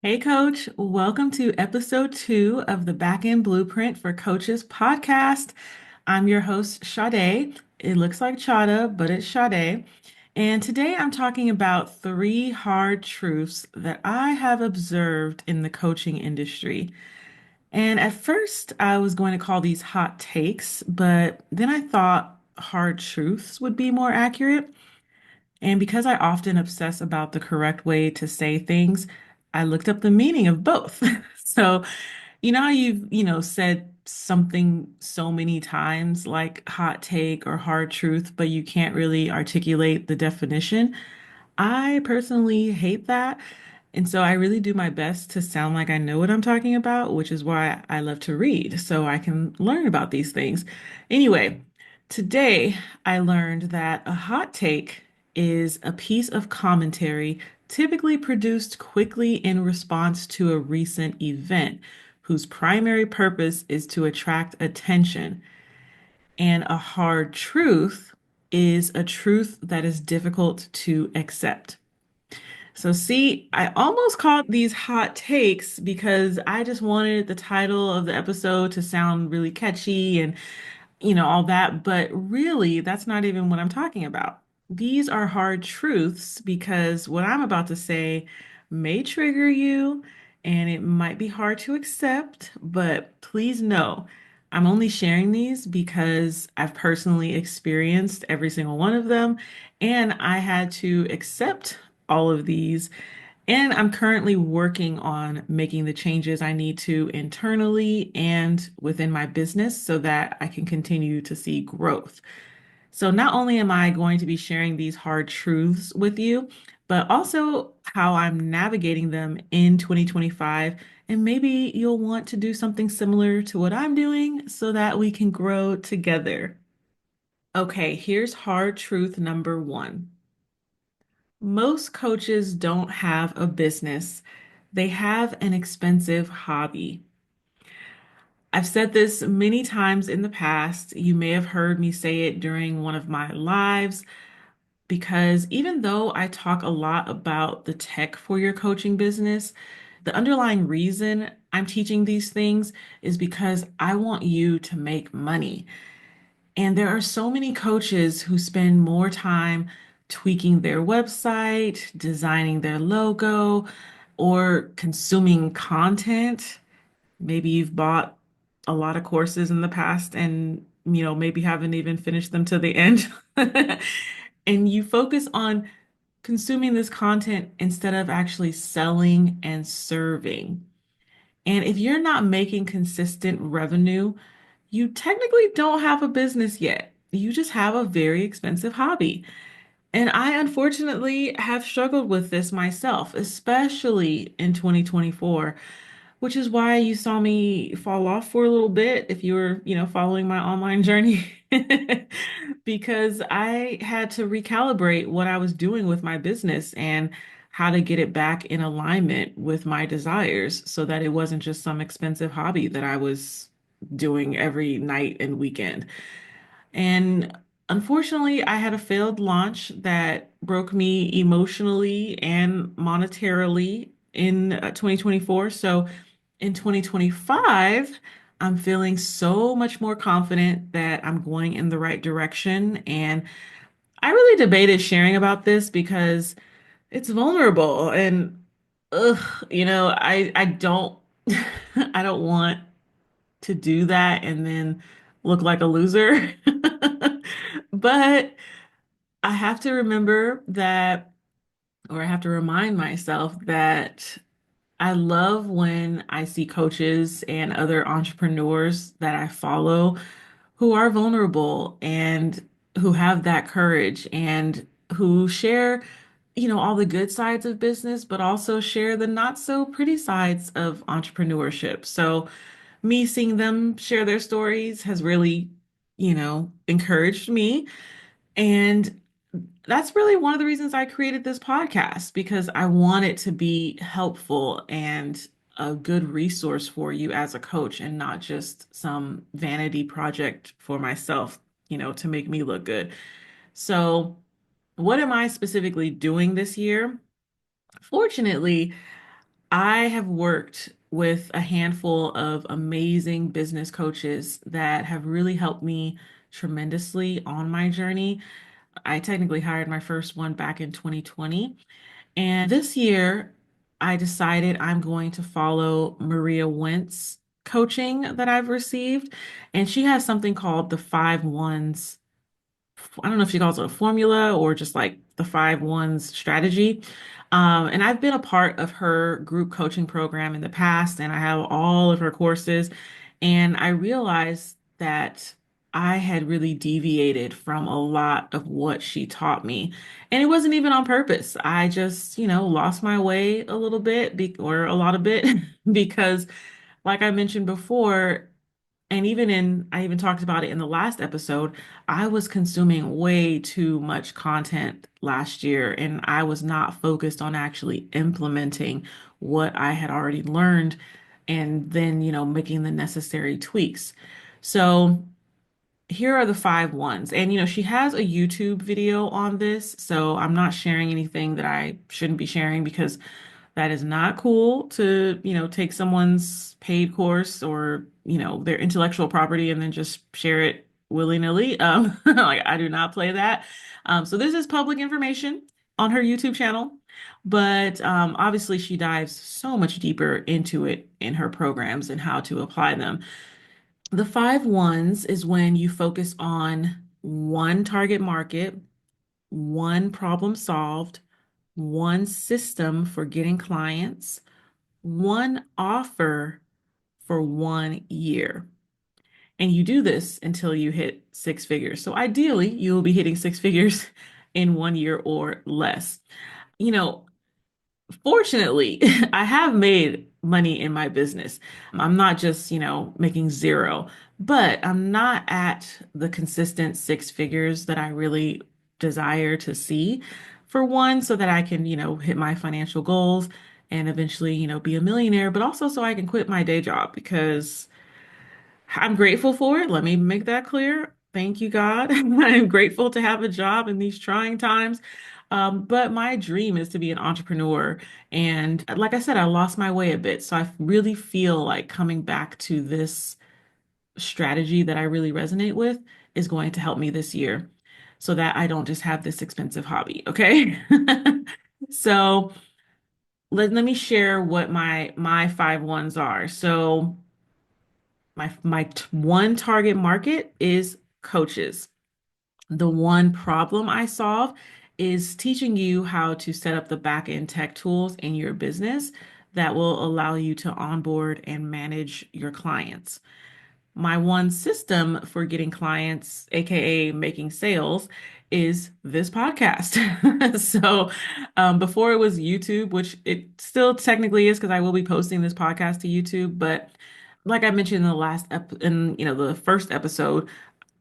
Hey, Coach. Welcome to episode 2 of the Back End Blueprint for Coaches podcast. I'm your host, Sha-day. It looks like Chada, but it's Sha-day. And today I'm talking about 3 hard truths that I have observed in the coaching industry. And at first, I was going to call these hot takes, but then I thought hard truths would be more accurate. And because I often obsess about the correct way to say things, I looked up the meaning of both. So, how you've said something so many times like hot take or hard truth, but you can't really articulate the definition? I personally hate that. And so I really do my best to sound like I know what I'm talking about, which is why I love to read so I can learn about these things. Anyway, today I learned that a hot take is a piece of commentary typically produced quickly in response to a recent event whose primary purpose is to attract attention. And a hard truth is a truth that is difficult to accept. So, see, I almost called these hot takes because I just wanted the title of the episode to sound really catchy and all that. But really, that's not even what I'm talking about. These are hard truths because what I'm about to say may trigger you and it might be hard to accept, but please know I'm only sharing these because I've personally experienced every single one of them and I had to accept all of these. And I'm currently working on making the changes I need to internally and within my business so that I can continue to see growth. So, not only am I going to be sharing these hard truths with you, but also how I'm navigating them in 2025. And maybe you'll want to do something similar to what I'm doing so that we can grow together. Okay, here's hard truth number 1. Most coaches don't have a business, they have an expensive hobby. I've said this many times in the past. You may have heard me say it during one of my lives because even though I talk a lot about the tech for your coaching business, the underlying reason I'm teaching these things is because I want you to make money. And there are so many coaches who spend more time tweaking their website, designing their logo, or consuming content. Maybe you've bought a lot of courses in the past and, maybe haven't even finished them to the end. And you focus on consuming this content instead of actually selling and serving. And if you're not making consistent revenue, you technically don't have a business yet. You just have a very expensive hobby. And I unfortunately have struggled with this myself, especially in 2024, which is why you saw me fall off for a little bit if you were, following my online journey, because I had to recalibrate what I was doing with my business and how to get it back in alignment with my desires so that it wasn't just some expensive hobby that I was doing every night and weekend. And unfortunately, I had a failed launch that broke me emotionally and monetarily in 2024. So in 2025, I'm feeling so much more confident that I'm going in the right direction. And I really debated sharing about this because it's vulnerable and I don't I don't want to do that and then look like a loser. But I have to remember that, or I have to remind myself that I love when I see coaches and other entrepreneurs that I follow who are vulnerable and who have that courage and who share, all the good sides of business, but also share the not so pretty sides of entrepreneurship. So, me seeing them share their stories has really, encouraged me. And that's really one of the reasons I created this podcast because I want it to be helpful and a good resource for you as a coach and not just some vanity project for myself, to make me look good. So, what am I specifically doing this year? Fortunately, I have worked with a handful of amazing business coaches that have really helped me tremendously on my journey. I technically hired my first one back in 2020. And this year, I decided I'm going to follow Maria Wentz coaching that I've received. And she has something called the five ones. I don't know if she calls it a formula or just like the five ones strategy. And I've been a part of her group coaching program in the past, and I have all of her courses. And I realized that I had really deviated from a lot of what she taught me. And it wasn't even on purpose. I just, lost my way a little bit or a lot of bit because, like I mentioned before, and I even talked about it in the last episode, I was consuming way too much content last year, and I was not focused on actually implementing what I had already learned and then, making the necessary tweaks. So here are the five ones. And, she has a YouTube video on this, so I'm not sharing anything that I shouldn't be sharing because that is not cool to, take someone's paid course or, their intellectual property and then just share it willy-nilly. Like I do not play that. So this is public information on her YouTube channel, but obviously she dives so much deeper into it in her programs and how to apply them. The five ones is when you focus on one target market, one problem solved, one system for getting clients, one offer for 1 year. And you do this until you hit six figures. So ideally, you will be hitting six figures in 1 year or less. You know, Fortunately, I have made money in my business. I'm not just, making zero, but I'm not at the consistent six figures that I really desire to see. For one, so that I can, hit my financial goals and eventually, be a millionaire, but also so I can quit my day job because I'm grateful for it. Let me make that clear. Thank you, God. I'm grateful to have a job in these trying times. But my dream is to be an entrepreneur. And like I said, I lost my way a bit. So I really feel like coming back to this strategy that I really resonate with is going to help me this year so that I don't just have this expensive hobby. Okay. So let me share what my five ones are. So my one target market is coaches. The one problem I solve is teaching you how to set up the back end tech tools in your business that will allow you to onboard and manage your clients. My one system for getting clients, aka making sales, is this podcast. So before it was YouTube, which it still technically is because I will be posting this podcast to YouTube, but like I mentioned in the the first episode,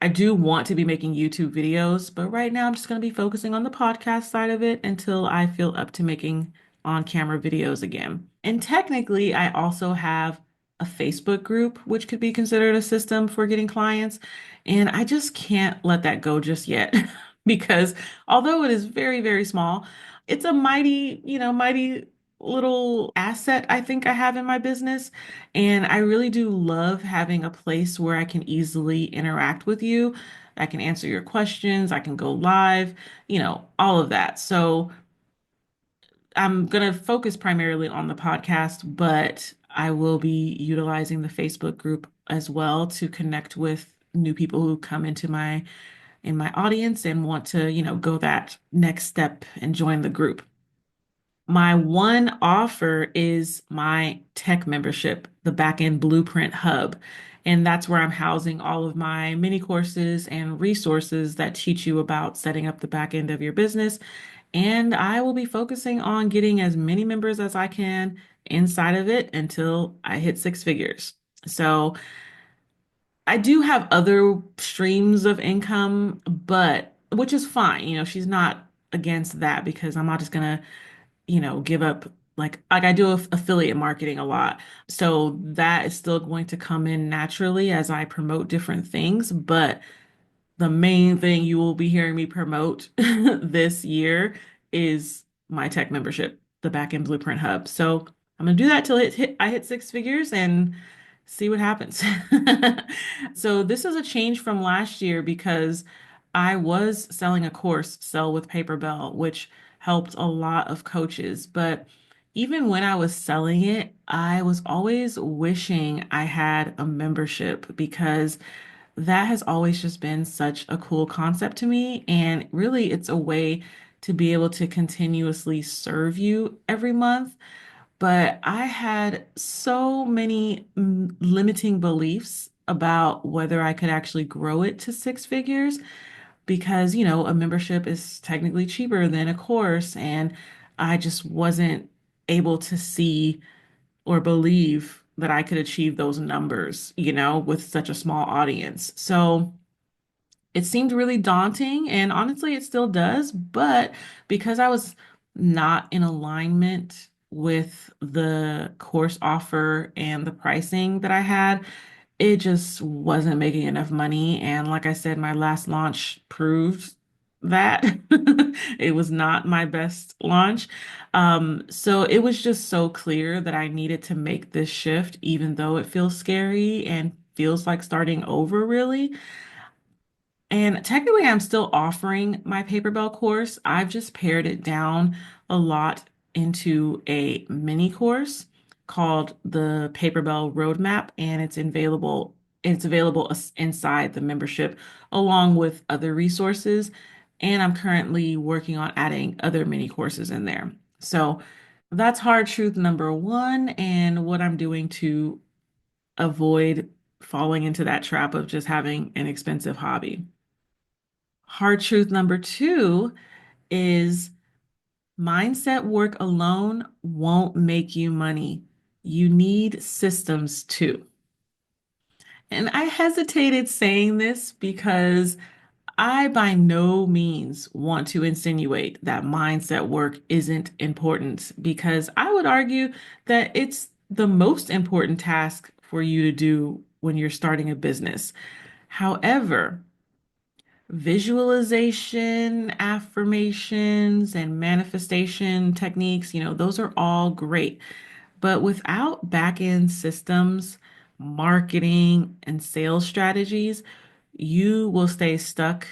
I do want to be making YouTube videos, but right now I'm just going to be focusing on the podcast side of it until I feel up to making on-camera videos again. And technically, I also have a Facebook group, which could be considered a system for getting clients. And I just can't let that go just yet because although it is very, very small, it's a mighty little asset I think I have in my business. And I really do love having a place where I can easily interact with you. I can answer your questions, I can go live, all of that. So I'm going to focus primarily on the podcast, but I will be utilizing the Facebook group as well to connect with new people who come into my audience and want to, go that next step and join the group. My one offer is my tech membership, the Backend Blueprint Hub. And that's where I'm housing all of my mini courses and resources that teach you about setting up the back end of your business. And I will be focusing on getting as many members as I can inside of it until I hit six figures. So I do have other streams of income, but which is fine. She's not against that because I'm not just gonna give up like I do affiliate marketing a lot. So that is still going to come in naturally as I promote different things, but the main thing you will be hearing me promote this year is my tech membership, the Backend Blueprint Hub. So I'm gonna do that till I hit six figures and see what happens. So this is a change from last year because I was selling a course, Sell with Paper Bell, which helped a lot of coaches. But even when I was selling it, I was always wishing I had a membership because that has always just been such a cool concept to me. And really, it's a way to be able to continuously serve you every month. But I had so many limiting beliefs about whether I could actually grow it to six figures because, a membership is technically cheaper than a course. And I just wasn't able to see or believe that I could achieve those numbers, with such a small audience. So it seemed really daunting, and honestly, it still does. But because I was not in alignment with the course offer and the pricing that I had, it just wasn't making enough money. And like I said, my last launch proved that it was not my best launch. So it was just so clear that I needed to make this shift, even though it feels scary and feels like starting over, really. And technically, I'm still offering my Paper Bell course. I've just pared it down a lot into a mini course called the Paper Bell Roadmap, and inside the membership along with other resources. And I'm currently working on adding other mini courses in there. So that's hard truth number one, and what I'm doing to avoid falling into that trap of just having an expensive hobby. Hard truth number two is mindset work alone won't make you money. You need systems too. And I hesitated saying this because I by no means want to insinuate that mindset work isn't important, because I would argue that it's the most important task for you to do when you're starting a business. However, visualization, affirmations, and manifestation techniques, those are all great. But without back end systems, marketing, and sales strategies, you will stay stuck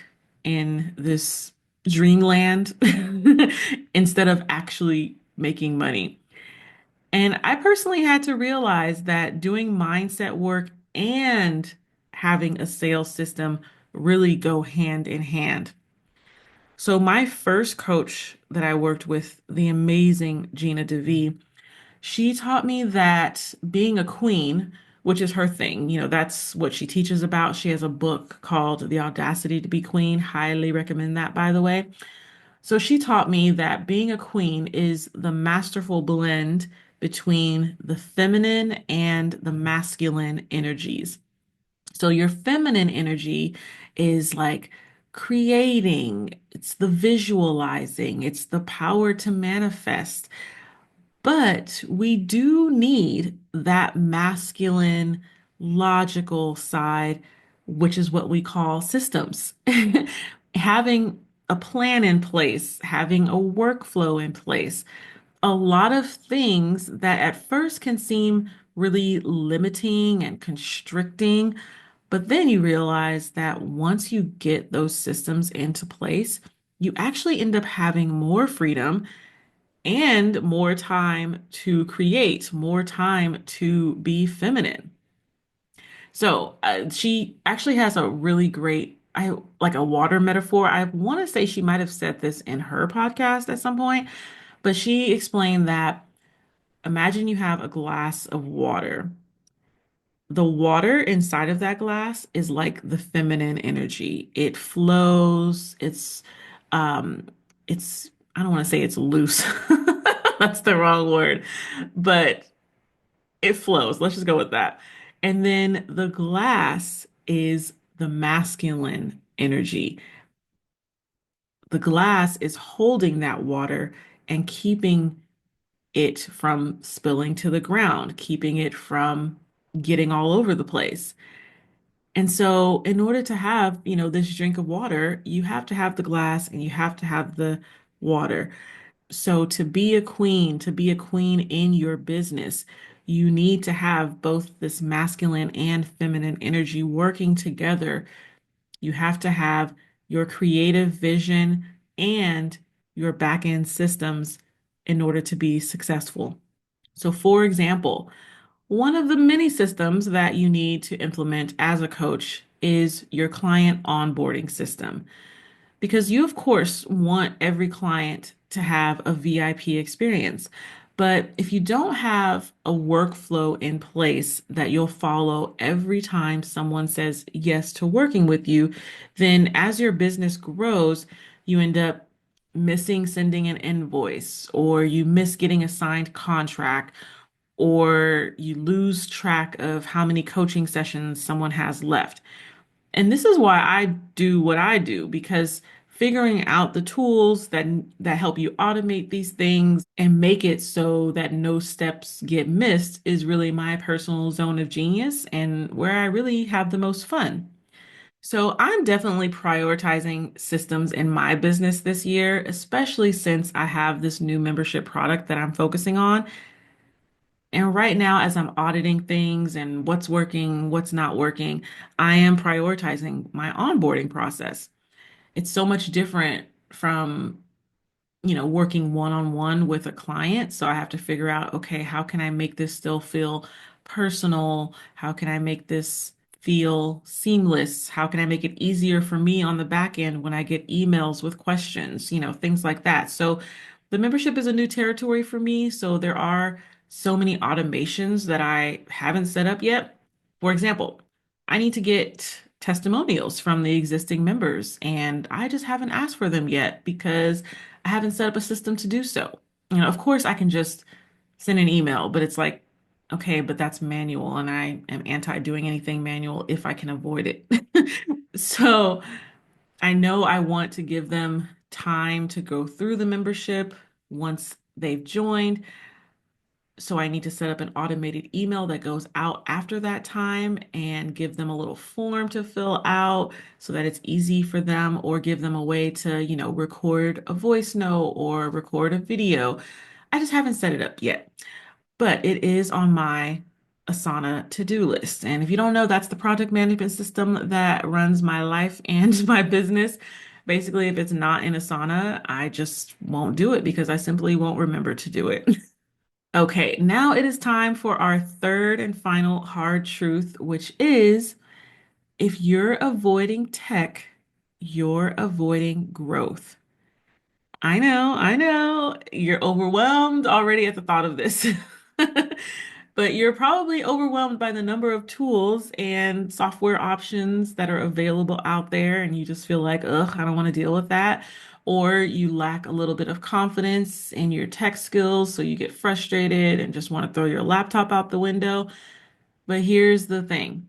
in this dreamland instead of actually making money. And I personally had to realize that doing mindset work and having a sales system really go hand in hand. So my first coach that I worked with, the amazing Gina DeVee, she taught me that being a queen, which is her thing, that's what she teaches about. She has a book called The Audacity to Be Queen. Highly recommend that, by the way. So she taught me that being a queen is the masterful blend between the feminine and the masculine energies. So your feminine energy is like creating, it's the visualizing, it's the power to manifest. But we do need that masculine, logical side, which is what we call systems. Having a plan in place, having a workflow in place, a lot of things that at first can seem really limiting and constricting, but then you realize that once you get those systems into place, you actually end up having more freedom and more time to create, more time to be feminine. So she actually has a really great, I like a water metaphor. I want to say she might have said this in her podcast at some point, but she explained that imagine you have a glass of water. The water inside of that glass is like the feminine energy. It flows. Um, it's, I don't want to say it's loose. That's the wrong word, but it flows. Let's just go with that. And then the glass is the masculine energy. The glass is holding that water and keeping it from spilling to the ground, keeping it from getting all over the place. And so, in order to have, this drink of water, you have to have the glass and you have to have the water. So to be a queen in your business, you need to have both this masculine and feminine energy working together. You have to have your creative vision and your back end systems in order to be successful. So, for example, one of the many systems that you need to implement as a coach is your client onboarding system. Because you, of course, want every client to have a VIP experience. But if you don't have a workflow in place that you'll follow every time someone says yes to working with you, then as your business grows, you end up missing sending an invoice, or you miss getting a signed contract, or you lose track of how many coaching sessions someone has left. And this is why I do what I do, because figuring out the tools that help you automate these things and make it so that no steps get missed is really my personal zone of genius and where I really have the most fun. So I'm definitely prioritizing systems in my business this year, especially since I have this new membership product that I'm focusing on. And right now, as I'm auditing things and what's working, what's not working, I am prioritizing my onboarding process. It's so much different from, working one-on-one with a client. So I have to figure out, okay, how can I make this still feel personal? How can I make this feel seamless? How can I make it easier for me on the back end when I get emails with questions, things like that. So the membership is a new territory for me. So there are so many automations that I haven't set up yet. For example, I need to get testimonials from the existing members, and I just haven't asked for them yet because I haven't set up a system to do so. Of course, I can just send an email, but it's like, okay, but that's manual, and I am anti doing anything manual if I can avoid it. So I know I want to give them time to go through the membership once they've joined. So I need to set up an automated email that goes out after that time and give them a little form to fill out so that it's easy for them, or give them a way to, record a voice note or record a video. I just haven't set it up yet, but it is on my Asana to-do list. And if you don't know, that's the project management system that runs my life and my business. Basically, if it's not in Asana, I just won't do it because I simply won't remember to do it. Okay, now it is time for our third and final hard truth, which is if you're avoiding tech, you're avoiding growth. I know, you're overwhelmed already at the thought of this. But you're probably overwhelmed by the number of tools and software options that are available out there, and you just feel like, ugh, I don't want to deal with that. Or you lack a little bit of confidence in your tech skills, so you get frustrated and just want to throw your laptop out the window. But here's the thing.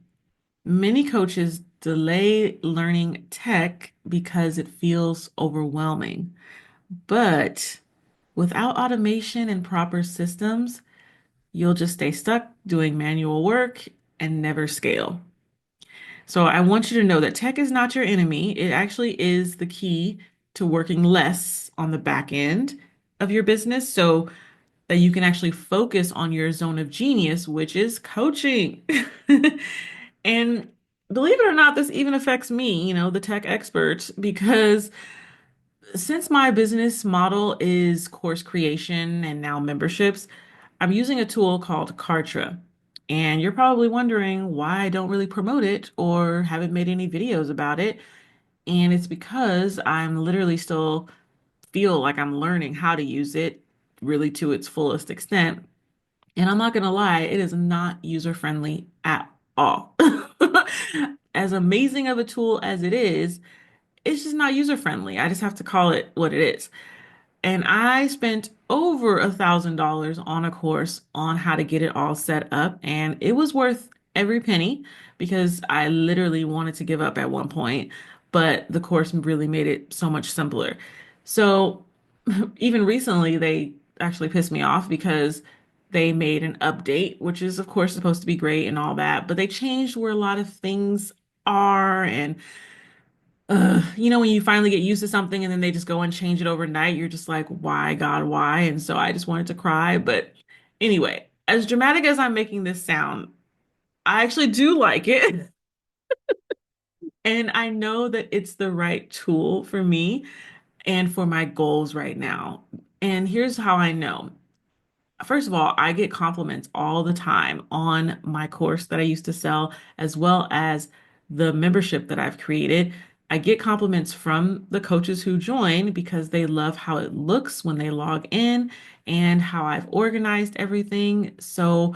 Many coaches delay learning tech because it feels overwhelming. But without automation and proper systems, you'll just stay stuck doing manual work and never scale. So I want you to know that tech is not your enemy. It actually is the key to working less on the back end of your business so that you can actually focus on your zone of genius, which is coaching. And believe it or not, this even affects me, the tech expert, because since my business model is course creation and now memberships, I'm using a tool called Kartra. And you're probably wondering why I don't really promote it or haven't made any videos about it. And it's because I'm literally still feel like I'm learning how to use it really to its fullest extent. And I'm not gonna lie, it is not user friendly at all. As amazing of a tool as it is, it's just not user friendly. I just have to call it what it is. And I spent over $1,000 on a course on how to get it all set up. And it was worth every penny because I literally wanted to give up at one point, but the course really made it so much simpler. So even recently, they actually pissed me off because they made an update, which is, of course, supposed to be great and all that, but they changed where a lot of things are. And when you finally get used to something and then they just go and change it overnight, you're just like, why, God, why? And so I just wanted to cry. But anyway, as dramatic as I'm making this sound, I actually do like it. And I know that it's the right tool for me and for my goals right now. And here's how I know. First of all, I get compliments all the time on my course that I used to sell, as well as the membership that I've created. I get compliments from the coaches who join because they love how it looks when they log in and how I've organized everything. So,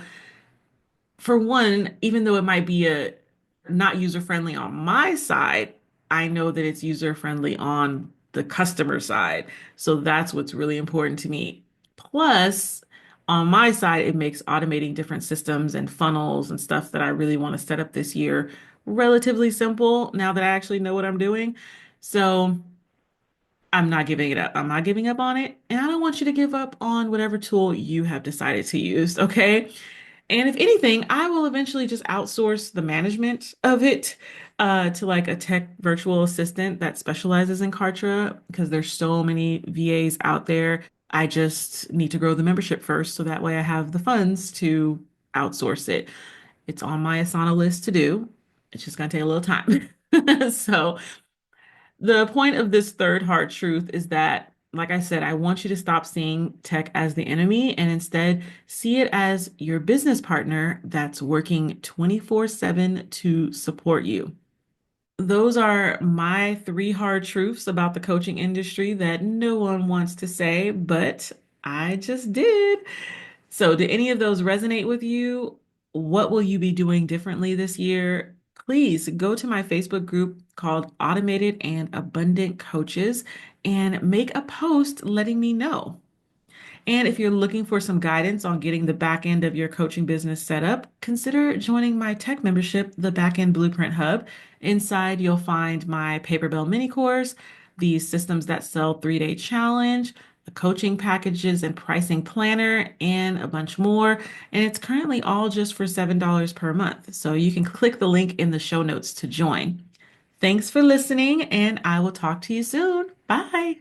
for one, even though it might be a not user friendly on my side, I know that it's user friendly on the customer side. So that's what's really important to me. Plus, on my side, it makes automating different systems and funnels and stuff that I really want to set up this year relatively simple now that I actually know what I'm doing. So I'm not giving it up. I'm not giving up on it. And I don't want you to give up on whatever tool you have decided to use. Okay. And if anything, I will eventually just outsource the management of it to like a tech virtual assistant that specializes in Kartra because there's so many VAs out there. I just need to grow the membership first so that way I have the funds to outsource it. It's on my Asana list to do. It's just going to take a little time. So, the point of this third hard truth is that, like I said, I want you to stop seeing tech as the enemy and instead see it as your business partner that's working 24/7 to support you. Those are my three hard truths about the coaching industry that no one wants to say, but I just did. So, do any of those resonate with you? What will you be doing differently this year? Please go to my Facebook group called Automated and Abundant Coaches and make a post letting me know. And if you're looking for some guidance on getting the back end of your coaching business set up, consider joining my tech membership, the Backend Blueprint Hub. Inside, you'll find my Paper Bell mini course, the Systems That Sell 3-day challenge, the coaching packages and pricing planner, and a bunch more. And it's currently all just for $7 per month. So you can click the link in the show notes to join. Thanks for listening, and I will talk to you soon. Bye.